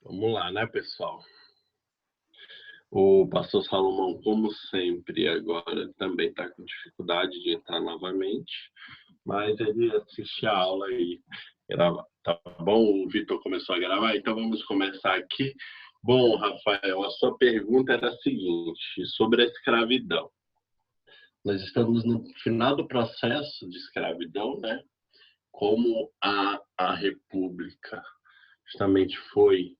Vamos lá, né, pessoal? O pastor Salomão, como sempre, agora também está com dificuldade de entrar novamente, mas ele assiste a aula e grava. Tá bom? O Vitor começou a gravar, então vamos começar aqui. Bom, Rafael, a sua pergunta era a seguinte, sobre a escravidão. Nós estamos no final do processo de escravidão, né? Como a República justamente foi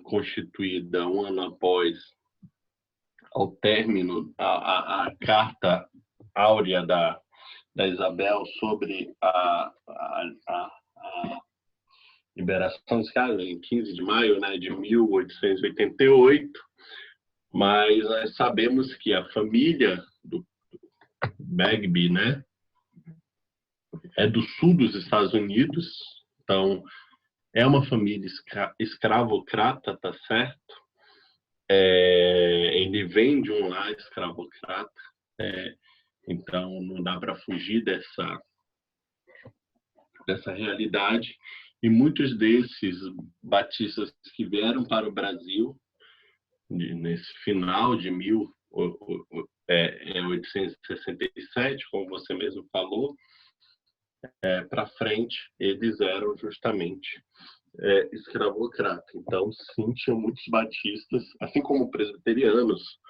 constituída um ano após ao término a Carta Áurea da Isabel sobre a liberação escrava, em 15 de maio, né, de 1888, mas nós sabemos que a família do Bagby, né, é do sul dos Estados Unidos, então é uma família escravocrata, tá certo? Ele vem de um lar escravocrata, então não dá para fugir dessa realidade. E muitos desses batistas que vieram para o Brasil nesse final de 1867, como você mesmo falou, para frente, eles eram justamente escravocrata. Então, sim, tinha muitos batistas, assim como presbiterianos,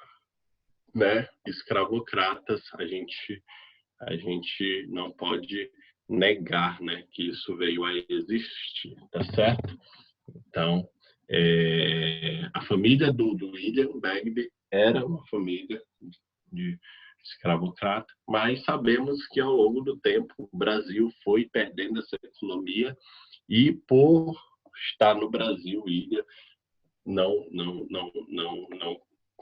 né, escravocratas. A gente não pode negar, né, que isso veio a existir, tá certo? Então, a família do William Bagby era uma família de escravocrata, mas sabemos que ao longo do tempo o Brasil foi perdendo essa economia e por estar no Brasil, William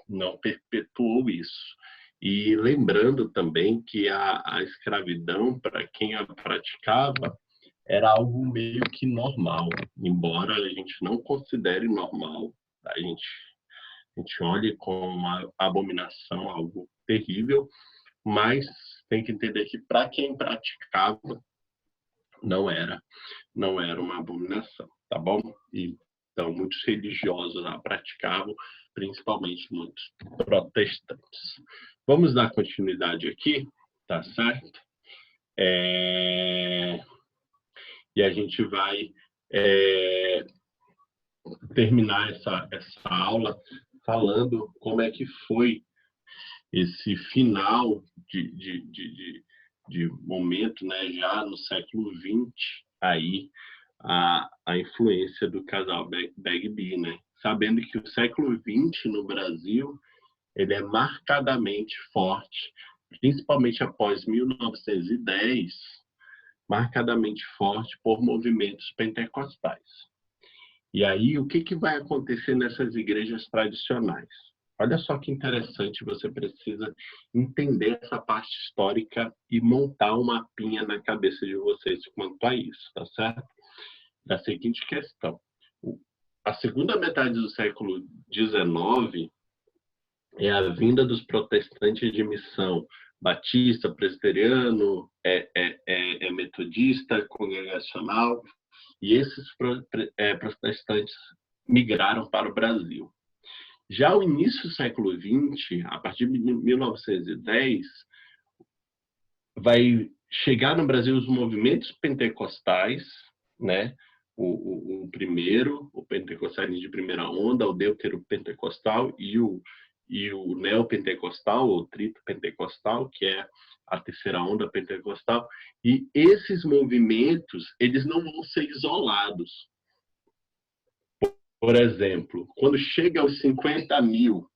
não perpetuou isso. E lembrando também que a escravidão, para quem a praticava, era algo meio que normal, embora a gente não considere normal, a gente olhe como uma abominação, algo terrível, mas tem que entender que para quem praticava, não era uma abominação, tá bom? Então, muitos religiosos a praticavam, principalmente muitos protestantes. Vamos dar continuidade aqui, tá certo? E a gente vai terminar essa aula falando como é que foi esse final de momento, né, já no século XX, aí a influência do casal Bagby, né? Sabendo que o século XX no Brasil ele é marcadamente forte, principalmente após 1910, marcadamente forte por movimentos pentecostais. E aí, o que vai acontecer nessas igrejas tradicionais? Olha só que interessante, você precisa entender essa parte histórica e montar uma mapinha na cabeça de vocês quanto a isso, tá certo? Da seguinte questão. A segunda metade do século XIX é a vinda dos protestantes de missão batista, presbiteriano, metodista, congregacional, e esses protestantes migraram para o Brasil. Já o início do século XX, a partir de 1910, vai chegar no Brasil os movimentos pentecostais, né? O primeiro, o pentecostalismo de primeira onda, o deuteropentecostal e o neopentecostal, ou trito pentecostal, que é a terceira onda pentecostal. E esses movimentos, eles não vão ser isolados. Por exemplo, quando chega aos 50 mil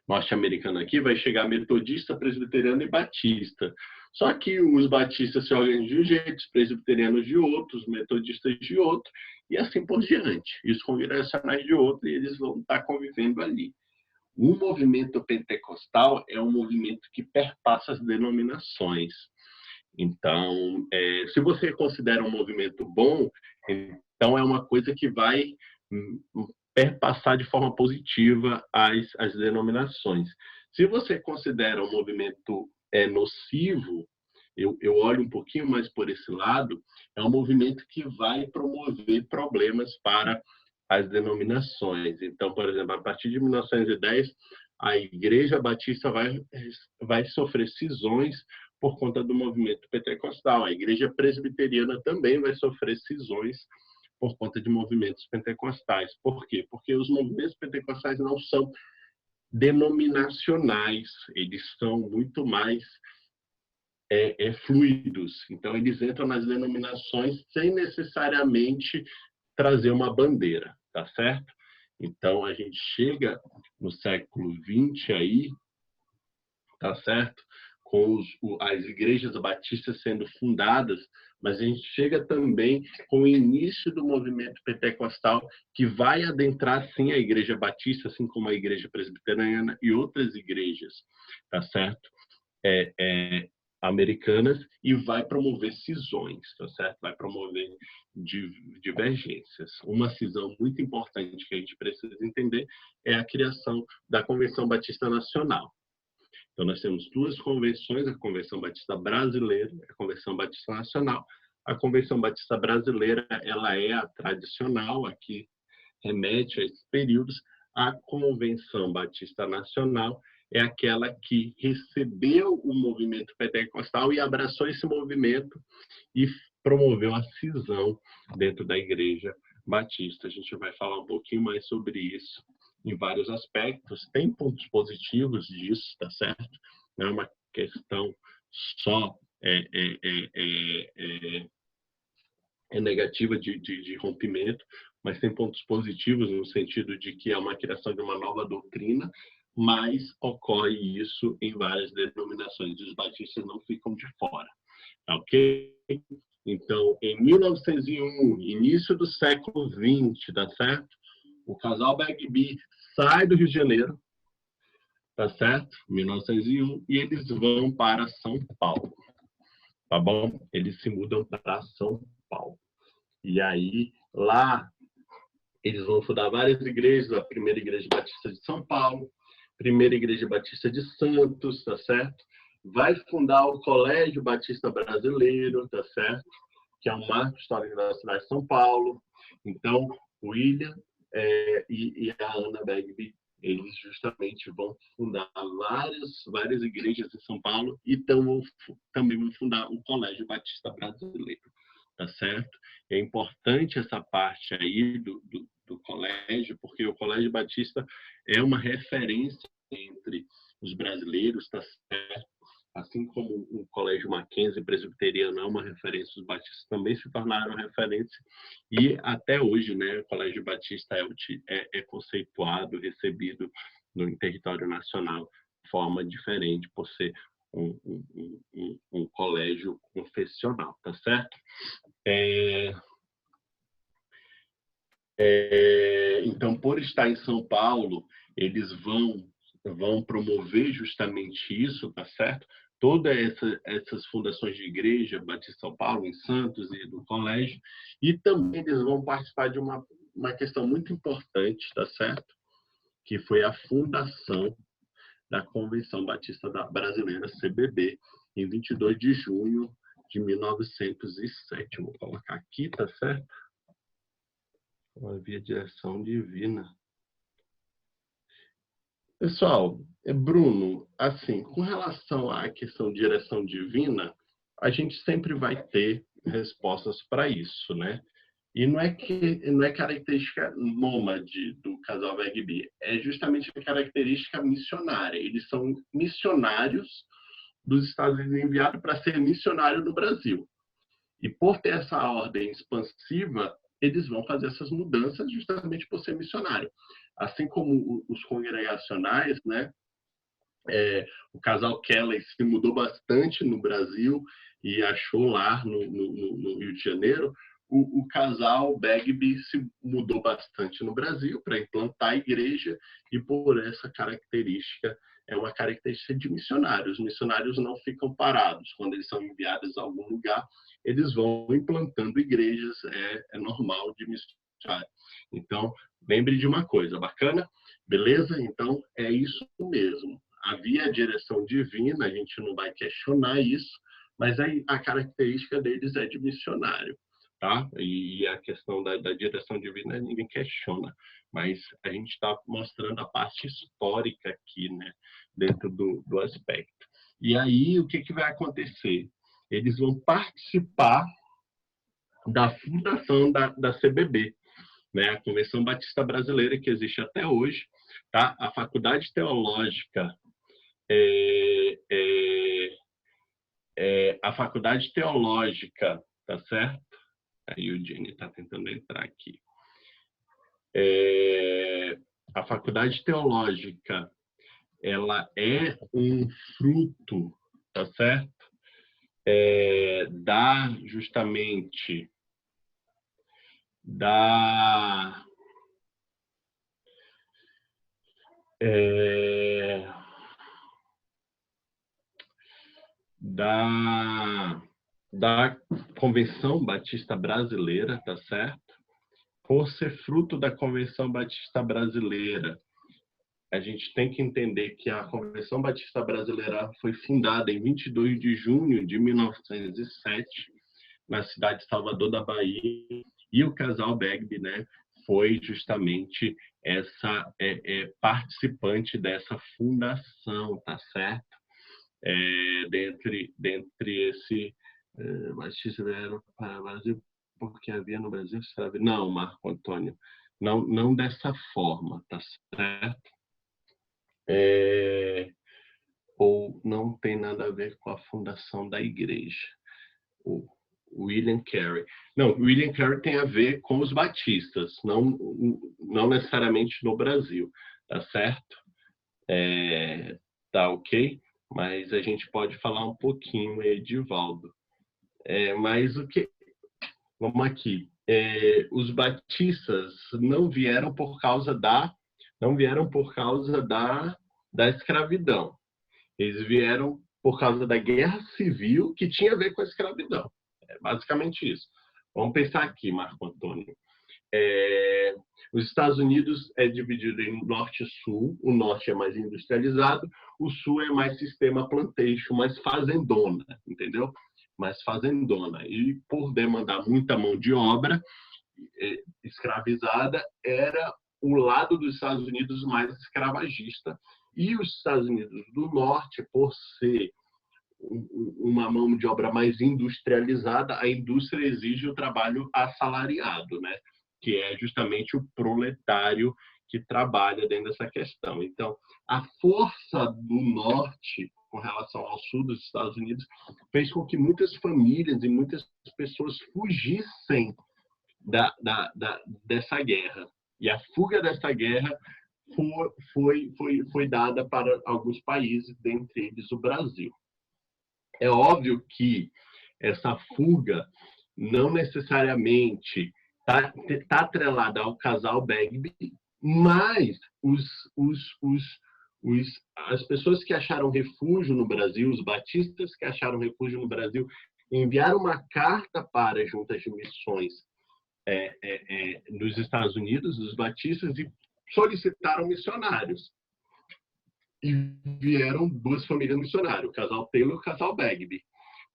norte-americano aqui, vai chegar metodista, presbiteriano e batista. Só que os batistas se organizam de um jeito, os presbiterianos de outro, os metodistas de outro, e assim por diante. E os congregacionais de outro, e eles vão estar convivendo ali. O movimento pentecostal é um movimento que perpassa as denominações. Então, se você considera um movimento bom, então é uma coisa que vai perpassar de forma positiva as denominações. Se você considera um movimento nocivo, eu olho um pouquinho mais por esse lado, é um movimento que vai promover problemas para as denominações. Então, por exemplo, a partir de 1910, a Igreja Batista vai sofrer cisões por conta do movimento pentecostal. A Igreja Presbiteriana também vai sofrer cisões por conta de movimentos pentecostais. Por quê? Porque os movimentos pentecostais não são denominacionais, eles são muito mais fluidos. Então, eles entram nas denominações sem necessariamente trazer uma bandeira, tá certo? Então, a gente chega no século XX aí, tá certo? Com as igrejas batistas sendo fundadas, mas a gente chega também com o início do movimento pentecostal, que vai adentrar, sim, a igreja batista, assim como a igreja presbiteriana e outras igrejas, tá certo? Americanas, e vai promover cisões, tá certo? Vai promover divergências. Uma cisão muito importante que a gente precisa entender é a criação da Convenção Batista Nacional. Então, nós temos duas convenções, a Convenção Batista Brasileira e a Convenção Batista Nacional. A Convenção Batista Brasileira, ela é a tradicional, aqui remete a esses períodos. A Convenção Batista Nacional é aquela que recebeu o movimento pentecostal e abraçou esse movimento e promoveu a cisão dentro da Igreja Batista. A gente vai falar um pouquinho mais sobre isso em vários aspectos. Tem pontos positivos disso, tá certo? Não é uma questão só negativa de rompimento, mas tem pontos positivos no sentido de que é uma criação de uma nova doutrina, mas ocorre isso em várias denominações. Os batistas não ficam de fora, tá ok? Então, em 1901, início do século XX, tá certo? O casal Bagby sai do Rio de Janeiro, tá certo? 1901, e eles vão para São Paulo, tá bom? Eles se mudam para São Paulo. E aí, lá, eles vão fundar várias igrejas, a primeira igreja batista de São Paulo, primeira igreja batista de Santos, tá certo? Vai fundar o Colégio Batista Brasileiro, tá certo? Que é um marco histórico da cidade de São Paulo. Então, o William e a Ana Bagby, eles justamente vão fundar várias igrejas em São Paulo e também vão fundar o Colégio Batista Brasileiro, tá certo? É importante essa parte aí do colégio, porque o Colégio Batista é uma referência entre os brasileiros, tá certo? Assim como o Colégio Mackenzie Presbiteriano é uma referência, os batistas também se tornaram referência, e até hoje, né, o Colégio Batista é conceituado, recebido no território nacional de forma diferente, por ser um colégio confessional, tá certo? Então, por estar em São Paulo, eles vão promover justamente isso, tá certo? Todas essas fundações de igreja, Batista São Paulo, em Santos e do colégio, e também eles vão participar de uma questão muito importante, tá certo? Que foi a fundação da Convenção Batista Brasileira, CBB, em 22 de junho de 1907. Vou colocar aqui, tá certo? Havia direção divina. Pessoal, Bruno, assim, com relação à questão de direção divina, a gente sempre vai ter respostas para isso, né? E não é característica nômade do casal Bagby, é justamente a característica missionária. Eles são missionários dos Estados Unidos enviados para ser missionário no Brasil. E por ter essa ordem expansiva, eles vão fazer essas mudanças justamente por ser missionário. Assim como os congregacionais, né? O casal Kelly se mudou bastante no Brasil e achou lar no Rio de Janeiro. O casal Bagby se mudou bastante no Brasil para implantar a igreja, e por essa característica, é uma característica de missionários. Os missionários não ficam parados. Quando eles são enviados a algum lugar, eles vão implantando igrejas, é normal de missionário. Então, lembre de uma coisa, bacana? Beleza? Então, é isso mesmo. Havia a direção divina, a gente não vai questionar isso, Mas aí a característica deles é de missionário, tá? E a questão da direção divina ninguém questiona, mas a gente está mostrando a parte histórica aqui, né? Dentro do aspecto. E aí, o que vai acontecer? Eles vão participar da fundação da CBB, né? A Convenção Batista Brasileira, que existe até hoje, tá? A Faculdade Teológica a Faculdade Teológica, tá certo? Aí o Jenny está tentando entrar aqui. A Faculdade Teológica, ela é um fruto, tá certo? Justamente da Convenção Batista Brasileira, tá certo? Por ser fruto da Convenção Batista Brasileira, a gente tem que entender que a Convenção Batista Brasileira foi fundada em 22 de junho de 1907, na cidade de Salvador da Bahia, e o casal Begbie, né, foi justamente essa participante dessa fundação, tá certo? Dentre esse Batista vieram para o Brasil porque havia no Brasil escravidão. Não, Marco Antônio, não dessa forma, tá certo? Ou não tem nada a ver com a fundação da igreja. O William Carey. Não, William Carey tem a ver com os batistas, não necessariamente no Brasil, tá certo? Tá ok? Mas a gente pode falar um pouquinho, Edivaldo. Mas o que... Vamos aqui. Os batistas não vieram por causa da escravidão. Eles vieram por causa da guerra civil que tinha a ver com a escravidão. É basicamente isso. Vamos pensar aqui, Marco Antônio. Os Estados Unidos é dividido em norte e sul. O norte é mais industrializado, o sul é mais sistema plantation, mais fazendona, entendeu? Mais fazendona. E por demandar muita mão de obra escravizada, era o lado dos Estados Unidos mais escravagista. E os Estados Unidos do Norte, por ser uma mão de obra mais industrializada, a indústria exige o trabalho assalariado, né? Que é justamente o proletário que trabalha dentro dessa questão. Então, a força do Norte com relação ao sul dos Estados Unidos fez com que muitas famílias e muitas pessoas fugissem dessa guerra. E a fuga dessa guerra foi dada para alguns países, dentre eles o Brasil. É óbvio que essa fuga não necessariamente está atrelada ao casal Begbie, mas as pessoas que acharam refúgio no Brasil, os batistas que acharam refúgio no Brasil, enviaram uma carta para as juntas de missões nos Estados Unidos, dos batistas, e solicitaram missionários. E vieram duas famílias missionárias, o casal Taylor e o casal Begbie,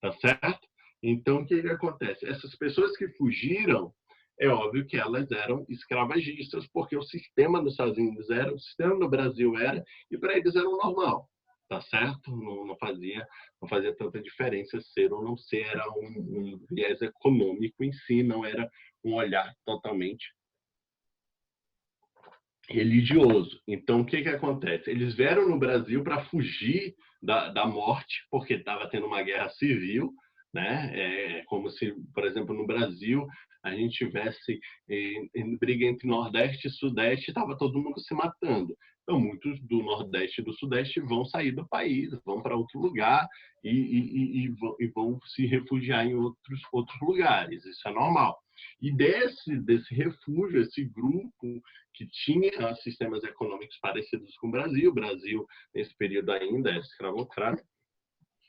tá certo? Então, o que acontece? Essas pessoas que fugiram, é óbvio que elas eram escravagistas, porque o sistema nos Estados Unidos era, o sistema no Brasil era, e para eles era o normal, tá certo? Não fazia tanta diferença ser ou não ser, era um viés econômico em si, não era um olhar totalmente religioso. Então, o que acontece? Eles vieram no Brasil para fugir da morte, porque estava tendo uma guerra civil, né? Como se, por exemplo, no Brasil a gente tivesse em briga entre Nordeste e Sudeste, estava todo mundo se matando. Então, muitos do Nordeste e do Sudeste vão sair do país, vão para outro lugar e vão se refugiar em outros lugares. Isso é normal. E desse refúgio, esse grupo que tinha sistemas econômicos parecidos com o Brasil, nesse período ainda é escravocrata,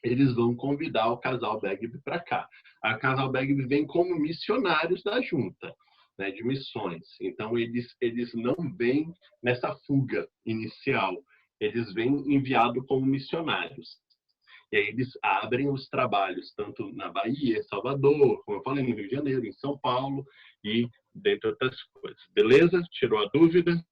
eles vão convidar o casal Begbie para cá. A casal Begbie vem como missionários da junta, né, de missões. Então, eles não vêm nessa fuga inicial, eles vêm enviados como missionários. E aí eles abrem os trabalhos, tanto na Bahia, em Salvador, como eu falei, no Rio de Janeiro, em São Paulo e dentre outras coisas. Beleza? Tirou a dúvida?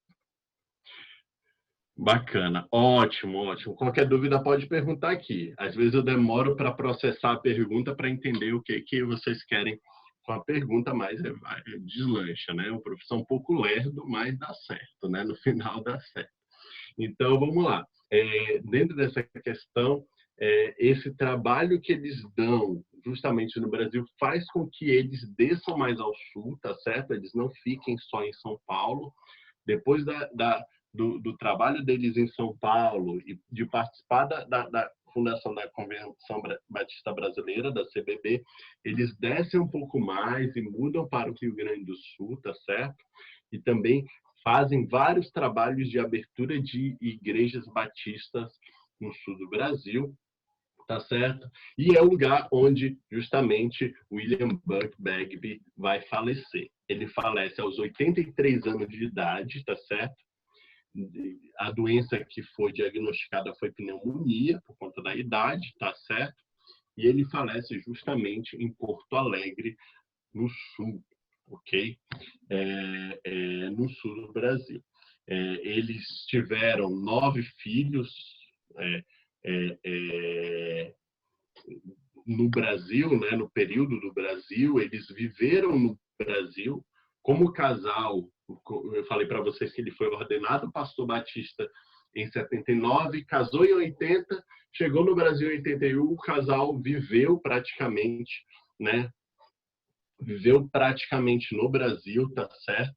Bacana, ótimo, ótimo. Qualquer dúvida pode perguntar aqui. Às vezes eu demoro para processar a pergunta para entender o que vocês querem com a pergunta, mas deslancha, né? O professor é um pouco lerdo, mas dá certo, né? No final dá certo. Então, vamos lá. Dentro dessa questão, esse trabalho que eles dão justamente no Brasil faz com que eles desçam mais ao sul, tá certo? Eles não fiquem só em São Paulo. Depois do trabalho deles em São Paulo e de participar da fundação da Convenção Batista Brasileira, da CBB, eles descem um pouco mais e mudam para o Rio Grande do Sul, tá certo? E também fazem vários trabalhos de abertura de igrejas batistas no sul do Brasil, tá certo? E é o lugar onde justamente William Buck Bagby vai falecer. Ele falece aos 83 anos de idade, tá certo? A doença que foi diagnosticada foi pneumonia, por conta da idade, tá certo? E ele falece justamente em Porto Alegre, no sul, ok? No sul do Brasil. Eles tiveram 9 filhos no Brasil, né? No período do Brasil, eles viveram no Brasil como casal. Eu falei para vocês que ele foi ordenado pastor batista em 79, casou em 80, chegou no Brasil em 81, o casal viveu praticamente, né? Viveu praticamente no Brasil, tá certo?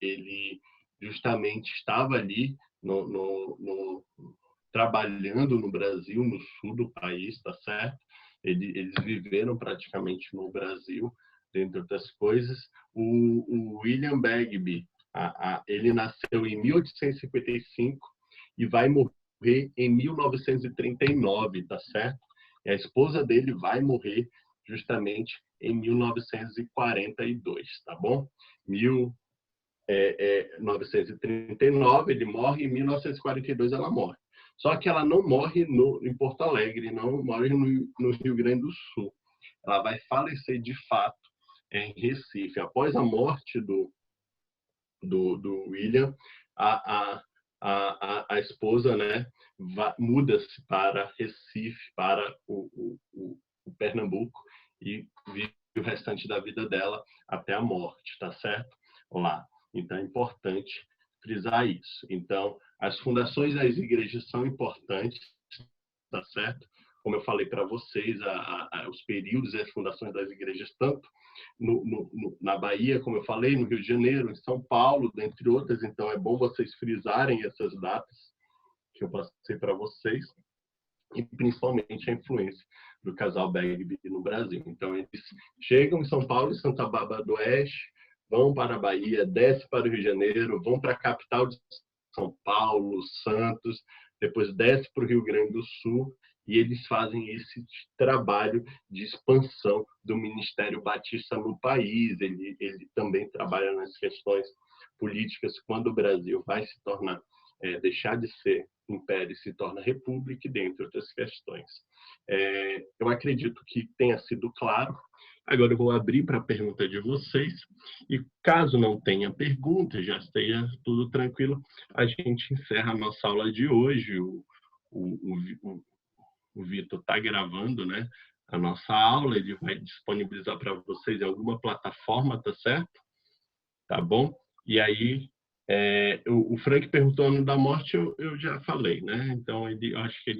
Ele justamente estava ali trabalhando no Brasil, no sul do país, tá certo? Eles viveram praticamente no Brasil, dentre outras coisas. O William Bagby, ele nasceu em 1855 e vai morrer em 1939, tá certo? E a esposa dele vai morrer justamente em 1942, tá bom? 1939 ele morre, em 1942 ela morre. Só que ela não morre em Porto Alegre, não morre no Rio Grande do Sul. Ela vai falecer de fato em Recife. Após a morte do William, a esposa, né, muda-se para Recife, para o Pernambuco, e vive o restante da vida dela até a morte, tá certo? Lá. Então é importante frisar isso. Então, as fundações das igrejas são importantes, tá certo? Como eu falei para vocês, os períodos e as fundações das igrejas, tanto na Bahia, como eu falei, no Rio de Janeiro, em São Paulo, dentre outras. Então, é bom vocês frisarem essas datas que eu passei para vocês, e principalmente a influência do casal Bagby no Brasil. Então, eles chegam em São Paulo e Santa Bárbara do Oeste, vão para a Bahia, descem para o Rio de Janeiro, vão para a capital de São Paulo, Santos, depois desce para o Rio Grande do Sul, e eles fazem esse trabalho de expansão do Ministério Batista no país. Ele também trabalha nas questões políticas, quando o Brasil vai se tornar, deixar de ser império e se torna república, dentre outras questões. Eu acredito que tenha sido claro. Agora eu vou abrir para a pergunta de vocês, e caso não tenha pergunta, já esteja tudo tranquilo, a gente encerra a nossa aula de hoje. O Vitor está gravando, né, a nossa aula, ele vai disponibilizar para vocês em alguma plataforma, tá certo? Tá bom? E aí, o Frank perguntou ano da morte, eu já falei, né? Então, eu acho que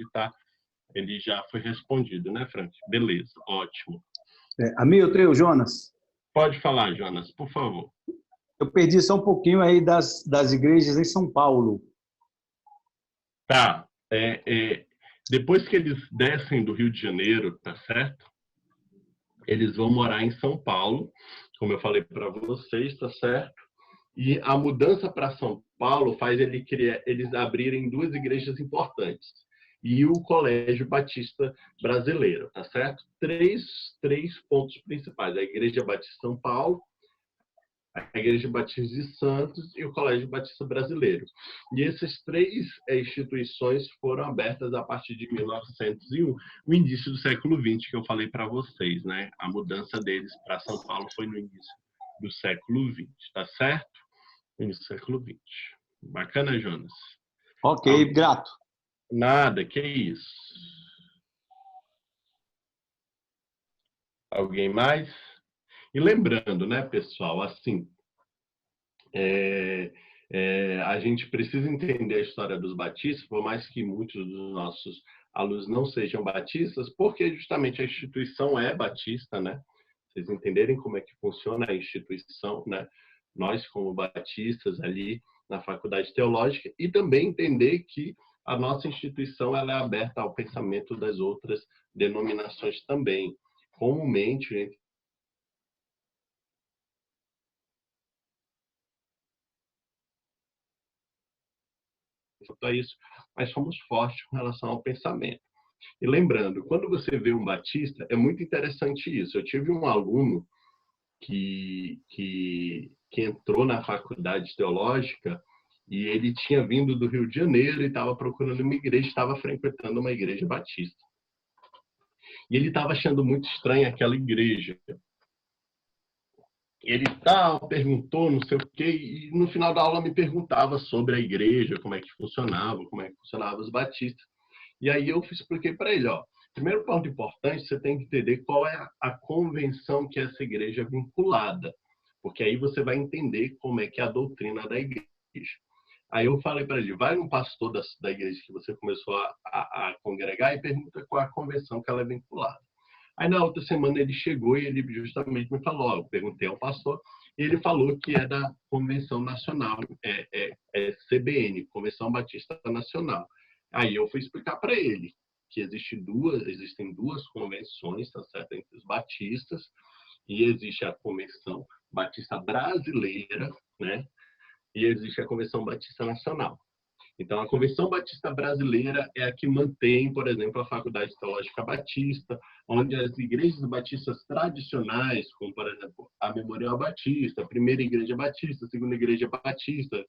ele já foi respondido, né, Frank? Beleza, ótimo. Hamilton, eu, Jonas. Pode falar, Jonas, por favor. Eu perdi só um pouquinho aí das igrejas em São Paulo. Tá. Depois que eles descem do Rio de Janeiro, tá certo? Eles vão morar em São Paulo, como eu falei para vocês, tá certo? E a mudança para São Paulo faz eles abrirem 2 igrejas importantes. E o Colégio Batista Brasileiro, tá certo? Três pontos principais. A Igreja Batista São Paulo, a Igreja Batista de Santos e o Colégio Batista Brasileiro. E essas três instituições foram abertas a partir de 1901, o início do século XX, que eu falei para vocês, né? A mudança deles para São Paulo foi no início do século XX, tá certo? Início do século XX. Bacana, Jonas? Ok, grato. Nada, que isso. Alguém mais? E lembrando, né, pessoal, assim, a gente precisa entender a história dos batistas, por mais que muitos dos nossos alunos não sejam batistas, porque justamente a instituição é batista, né? Vocês entenderem como é que funciona a instituição, né? Nós, como batistas ali na Faculdade Teológica, e também entender que a nossa instituição ela é aberta ao pensamento das outras denominações também. Comumente, quanto a isso, mas somos fortes com relação ao pensamento. E lembrando, quando você vê um batista, é muito interessante isso. Eu tive um aluno que entrou na faculdade teológica e ele tinha vindo do Rio de Janeiro e estava procurando uma igreja, estava frequentando uma igreja batista. E ele estava achando muito estranha aquela igreja. Ele perguntou, não sei o quê, e no final da aula me perguntava sobre a igreja, como é que funcionava os batistas. E aí eu expliquei para ele, ó, primeiro ponto importante, você tem que entender qual é a convenção que essa igreja é vinculada, porque aí você vai entender como é que é a doutrina da igreja. Aí eu falei para ele, vai num pastor da igreja que você começou a congregar e pergunta qual é a convenção que ela é vinculada. Aí na outra semana ele chegou e ele justamente me falou, ó, eu perguntei ao pastor, e ele falou que é da Convenção Nacional, é CBN, Convenção Batista Nacional. Aí eu fui explicar para ele que existem duas convenções, tá certo, entre os batistas, e existe a Convenção Batista Brasileira, né? E existe a Convenção Batista Nacional. Então, a Convenção Batista Brasileira é a que mantém, por exemplo, a Faculdade Teológica Batista, onde as igrejas batistas tradicionais, como, por exemplo, a Memorial Batista, a Primeira Igreja Batista, a Segunda Igreja Batista,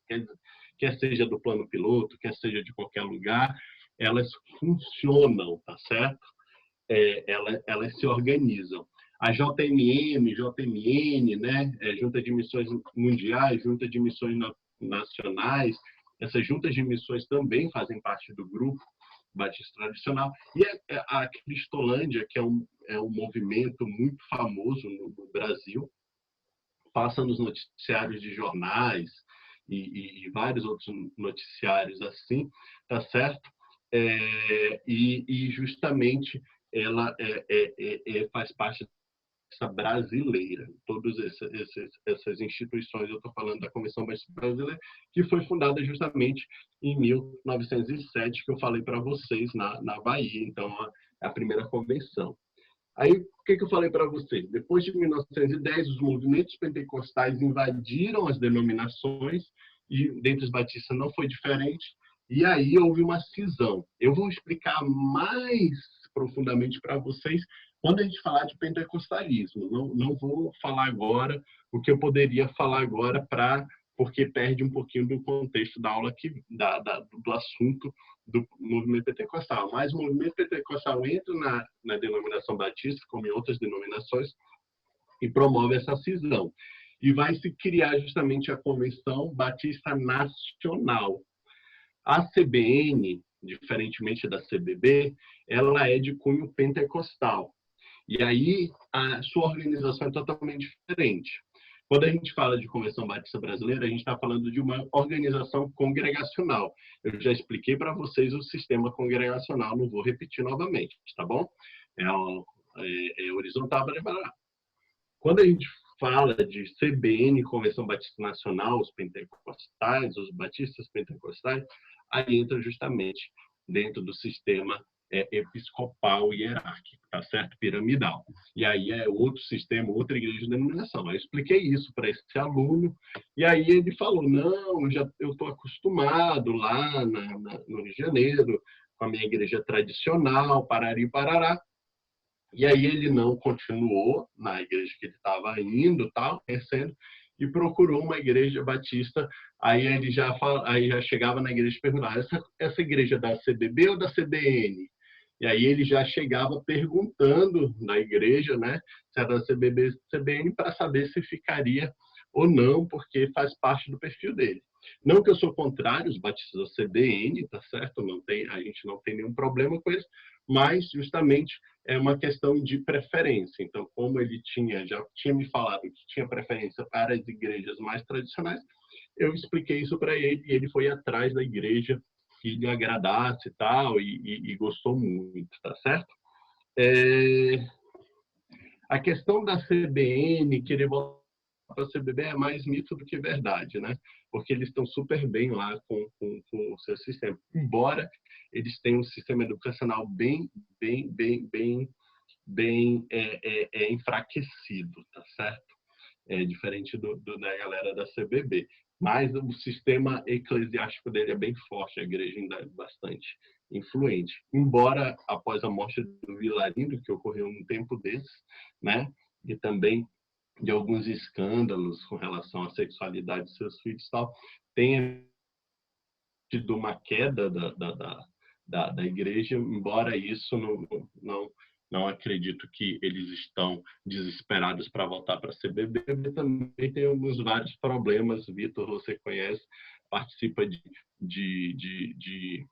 quer seja do plano piloto, quer seja de qualquer lugar, elas funcionam, tá certo? Elas se organizam. A JMN, né? Junta de Missões Mundiais, Junta de Missões Nacionais, essas juntas de missões também fazem parte do grupo batista tradicional. E a Cristolândia, que é um movimento muito famoso no Brasil, passa nos noticiários de jornais e vários outros noticiários assim, tá certo? E justamente ela faz parte brasileira. Todas essas instituições, eu estou falando da Convenção Batista Brasileira, que foi fundada justamente em 1907, que eu falei para vocês na Bahia, então a primeira convenção. Aí, o que eu falei para vocês? Depois de 1910, os movimentos pentecostais invadiram as denominações, e dentre os batistas não foi diferente, e aí houve uma cisão. Eu vou explicar mais profundamente para vocês quando a gente falar de pentecostalismo. Não vou falar agora o que eu poderia falar agora porque perde um pouquinho do contexto da aula do assunto do movimento pentecostal. Mas o movimento pentecostal entra na denominação batista, como em outras denominações, e promove essa cisão. E vai se criar justamente a Convenção Batista Nacional. A CBN, diferentemente da CBB, ela é de cunho pentecostal. E aí a sua organização é totalmente diferente. Quando a gente fala de Convenção Batista Brasileira, a gente está falando de uma organização congregacional. Eu já expliquei para vocês o sistema congregacional, não vou repetir novamente, tá bom? É horizontal. Quando a gente fala de CBN, Convenção Batista Nacional, os pentecostais, os batistas pentecostais, aí entra justamente dentro do sistema episcopal e hierárquico, tá certo? Piramidal. E aí é outro sistema, outra igreja de denominação. Eu expliquei isso para esse aluno, e aí ele falou, não, eu estou acostumado lá no Rio de Janeiro, com a minha igreja tradicional, parari, parará. E aí ele não continuou na igreja que ele estava indo, tal, conhecendo, e procurou uma igreja batista. Aí ele aí já chegava na igreja e perguntava: essa igreja é da CBB ou da CBN? E aí ele já chegava perguntando na igreja, né, se era da CBB ou CBN, para saber se ficaria ou não, porque faz parte do perfil dele. Não que eu sou contrário, os batistas da CBN, tá certo? Não tem, a gente não tem nenhum problema com isso, mas justamente é uma questão de preferência. Então, como ele já tinha me falado que tinha preferência para as igrejas mais tradicionais, eu expliquei isso para ele e ele foi atrás da igreja que lhe agradasse e tal, e gostou muito, tá certo? A questão da CBN querer voltar para a CBB é mais mito do que verdade, né? Porque eles estão super bem lá com o seu sistema. Embora eles tenham um sistema educacional bem enfraquecido, tá certo? Diferente da galera da CBB. Mas o sistema eclesiástico dele é bem forte, a igreja ainda é bastante influente. Embora, após a morte do Vilarindo, que ocorreu um tempo desses, né, e também de alguns escândalos com relação à sexualidade de seus filhos e tal, tenha tido uma queda da igreja, embora isso não acredito que eles estão desesperados para voltar para a CBB. Também tem vários problemas. Vitor, você conhece, participa de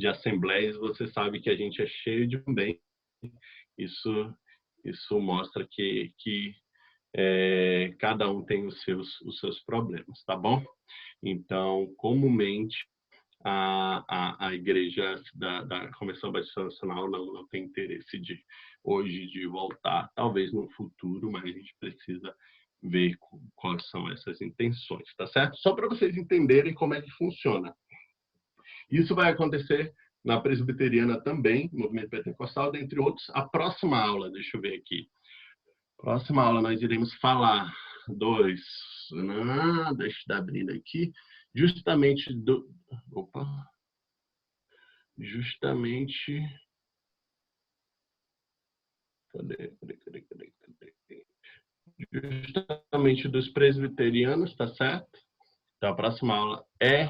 assembleias, você sabe que a gente é cheio de bem. Isso mostra que cada um tem os seus problemas, tá bom? Então, comumente, a igreja da Convenção Batista Nacional não tem interesse hoje de voltar, talvez no futuro, mas a gente precisa ver quais são essas intenções, tá certo? Só para vocês entenderem como é que funciona. Isso vai acontecer na presbiteriana também, movimento pentecostal, dentre outros. A próxima aula, deixa eu ver aqui. Próxima aula nós iremos falar deixa eu dar abrindo aqui, justamente justamente dos presbiterianos, tá certo? Então a próxima aula é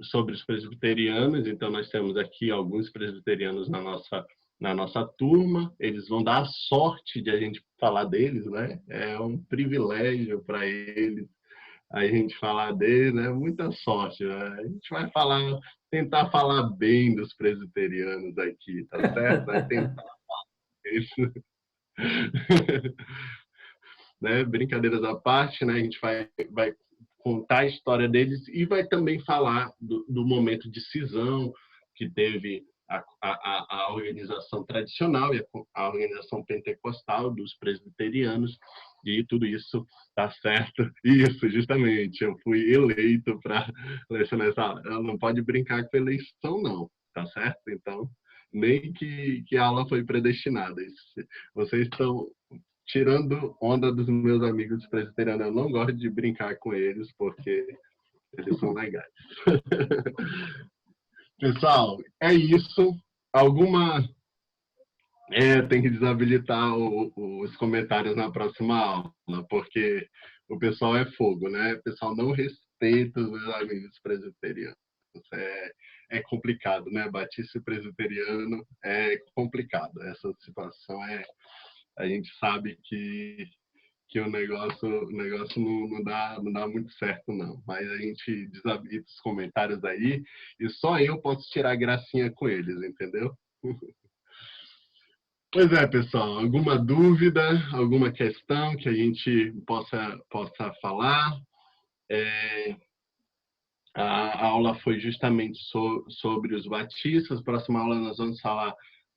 sobre os presbiterianos, então nós temos aqui alguns presbiterianos na nossa turma, eles vão dar a sorte de a gente falar deles, né? É um privilégio para eles a gente falar deles, né? Muita sorte, né? A gente vai tentar falar bem dos presbiterianos aqui, tá certo? Vai tentar isso. Né? Brincadeiras à parte, né? A gente vai contar a história deles e vai também falar do momento de cisão que teve a organização tradicional e a organização pentecostal dos presbiterianos, e tudo isso tá certo. Isso, justamente, eu fui eleito para lecionar essa aula. Não pode brincar com eleição, não, tá certo? Então, nem que a aula foi predestinada. Vocês estão tirando onda dos meus amigos presbiterianos. Eu não gosto de brincar com eles, porque eles são legais. Pessoal, é isso. Tem que desabilitar os comentários na próxima aula, porque o pessoal é fogo, né? O pessoal não respeita os meus amigos presbiterianos. É complicado, né? Batista e presbiteriano é complicado. Essa situação a gente sabe que o negócio não dá muito certo, não. Mas a gente desabilita os comentários aí e só eu posso tirar gracinha com eles, entendeu? Pois é, pessoal. Alguma dúvida, alguma questão que a gente possa falar? A aula foi justamente sobre os batistas. Próxima aula nós vamos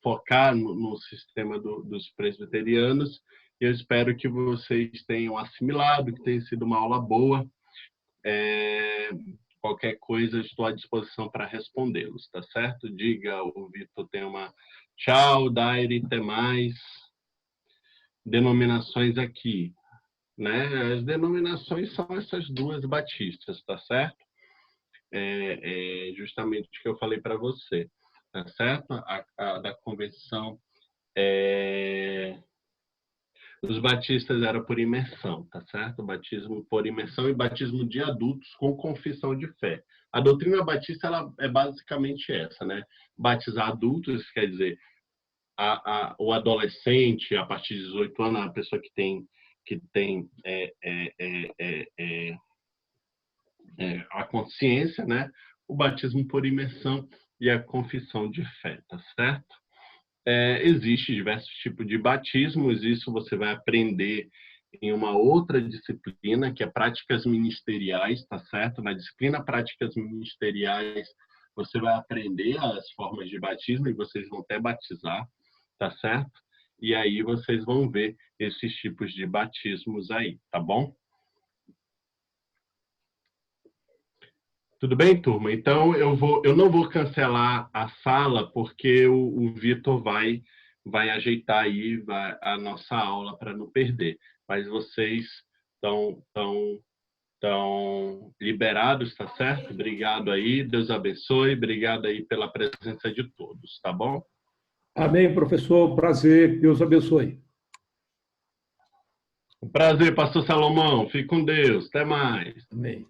focar no sistema dos presbiterianos. Eu espero que vocês tenham assimilado, que tenha sido uma aula boa. Qualquer coisa, estou à disposição para respondê-los, tá certo? Diga, o Vitor tem uma... Tchau, Daire, até mais. Denominações aqui, né? As denominações são essas duas batistas, tá certo? Justamente o que eu falei para você, tá certo? A da convenção Os batistas era por imersão, tá certo? Batismo por imersão e batismo de adultos com confissão de fé. A doutrina batista ela é basicamente essa, né? Batizar adultos, quer dizer, o adolescente, a partir de 18 anos, a pessoa que tem a consciência, né? O batismo por imersão e a confissão de fé, tá certo? Existe diversos tipos de batismos, isso você vai aprender em uma outra disciplina, que é práticas ministeriais, tá certo? Na disciplina práticas ministeriais, você vai aprender as formas de batismo e vocês vão até batizar, tá certo? E aí vocês vão ver esses tipos de batismos aí, tá bom? Tudo bem, turma? Então eu não vou cancelar a sala porque o Vitor vai ajeitar aí a nossa aula para não perder. Mas vocês estão liberados, tá certo? Obrigado aí, Deus abençoe, obrigado aí pela presença de todos, tá bom? Amém, professor. Prazer. Deus abençoe. Um prazer, pastor Salomão. Fique com Deus. Até mais. Amém.